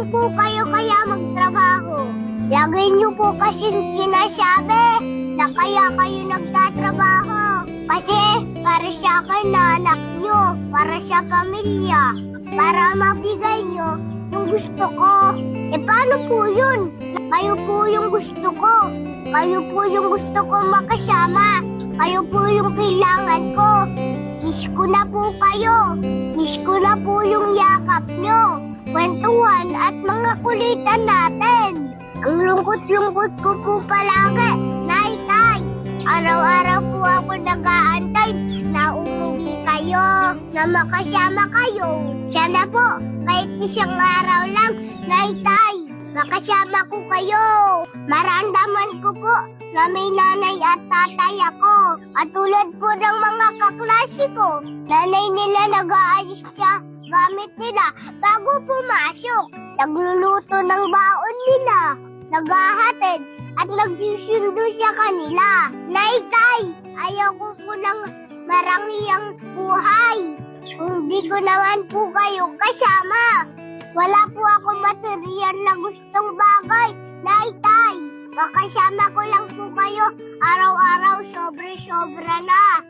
po kayo kaya magtrabaho? Lagi niyo po kasi sinasabi na kaya kayo nagtatrabaho. Kasi para sa akin na anak niyo, para sa pamilya, para mabigay niyo yung gusto ko. Paano po yun? Kayo po yung gusto ko. Kayo po yung gusto ko makasama. Kayo po yung kailangan ko. Miss ko na po kayo. Miss ko na po yung yakap nyo, kwentuhan at mga kulitan natin. Ang lungkot-lungkot ko po palagi, Nay. Araw-araw po ako nag-aantay na umuwi kayo, na makasama kayo. Sana po, kahit isang araw lang, Nay, makasama ko kayo. Maramdaman ko po na may nanay at tatay ako. At tulad po ng mga kaklase ko, nanay nila nag-aayos siya gamit nila bago pumasok. Nagluluto ng baon nila, naghahatid at nagsusundo sa kanila. Nay, ayaw ko po ng marangyang buhay. Kung di ko naman po kayo kasama, wala po ako material na gustong bagay. Nay, makasama ko lang po kayo araw-araw, sobra-sobra na.